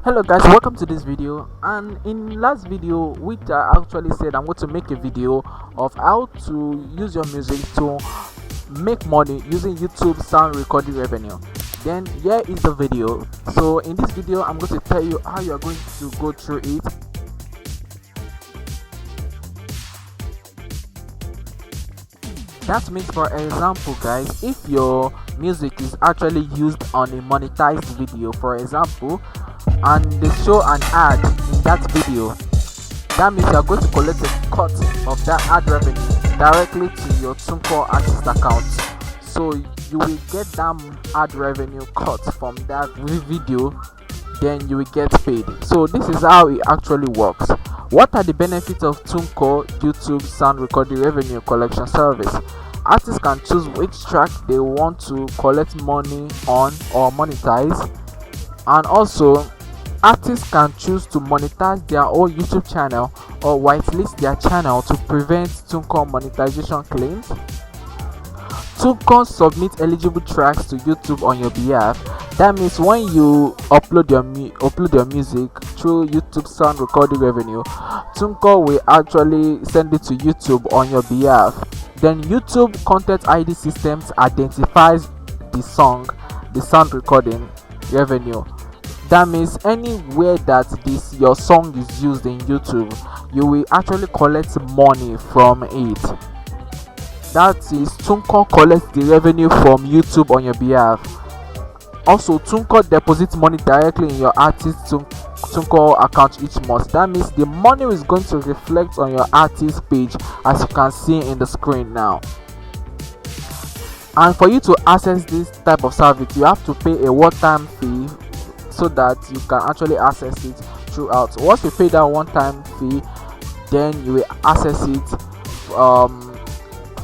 Hello guys, welcome to this video. And in last video which I actually said I'm going to make a video of how to use your music to make money using YouTube sound recording revenue. Then here is the video. So in this video I'm going to tell you how you are going to go through it. That means, for example guys, if your music is actually used on a monetized video, for example, and they show an ad in that video, that means you are going to collect a cut of that ad revenue directly to your Tunecore artist account. So you will get that ad revenue cut from that video, then you will get paid. So this is how it actually works. What are the benefits of Tunecore YouTube sound recording revenue collection service? Artists can choose which track they want to collect money on or monetize, and also artists can choose to monetize their own YouTube channel or whitelist their channel to prevent Tunecore monetization claims. Tunecore submit eligible tracks to YouTube on your behalf. That means when you upload your music through YouTube sound recording revenue, Tunecore will actually send it to YouTube on your behalf. Then YouTube Content ID systems identifies the sound recording revenue. That means anywhere that your song is used in YouTube, you will actually collect money from it. That is, Tunecore collects the revenue from YouTube on your behalf. Also, Tunecore deposits money directly in your artist's Tunecore account each month. That means the money is going to reflect on your artist page, as you can see in the screen now. And for you to access this type of service, you have to pay a one-time fee so that you can actually access it throughout. Once you pay that one-time fee, then you will access it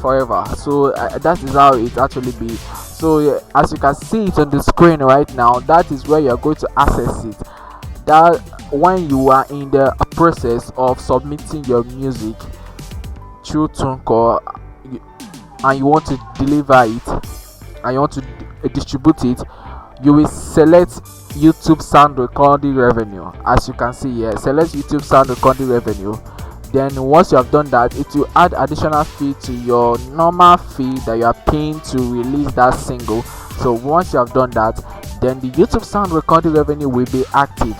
forever. So that is how it actually be. So as you can see it on the screen right now, that is where you are going to access it. That when you are in the process of submitting your music through Tunecore and you want to deliver it and you want to distribute it, you will select YouTube sound recording revenue. As you can see here, select YouTube sound recording revenue. Then once you have done that, it will add additional fee to your normal fee that you are paying to release that single. So once you have done that, then the YouTube sound recording revenue will be active.